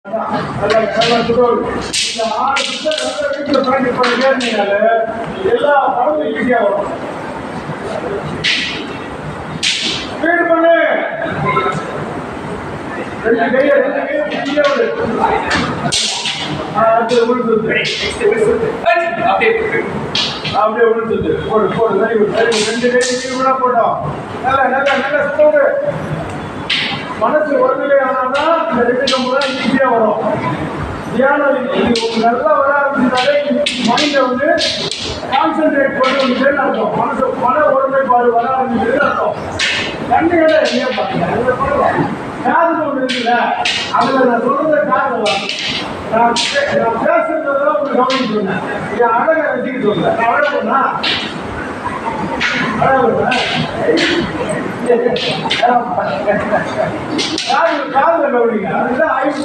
இந்த 6 புத்தகம் வீட்டில் ப்ராக்டிஸ் பண்ணி ஏறினீங்கனால எல்லா படமும் ஈஸியாக வரும். ஸ்பீடு பண்ணு. 2 கையை ஈஸியாக விடு. அடுத்து விழுந்துது. அப்படியே விழுந்துது. போடு போடு. Very good very good. 2 கையை கூட போட்டோம். நல்லா நல்லா நல்லா போடு. மனசு ஒருநிலை ஆனால்தான் இந்த 2 கம்பு ஈஸியாக வரும். தியானம் நல்லா வர ஆரம்பிச்சுட்டாலே மைண்டை வந்து கான்சென்ட்ரேட் பண்ணி வந்துட்டேன்னு அர்த்தம். மன ஒருமைப்பாடு வர ஆரம்பிச்சதுன்னு அர்த்தம். கண்ணுகளை எங்கேயா பாருங்க. காதுல ஒன்று இருக்குல்ல, அதில் நான் சொல்றத காதுல நான் பேசுறதெல்லாம் ஒன்று கவனிச்சு சொன்னேன். என் அழகை ரசிக்க சொல்ல நான் அழகுனா காதுல கவனிங்க. அதுதான் 5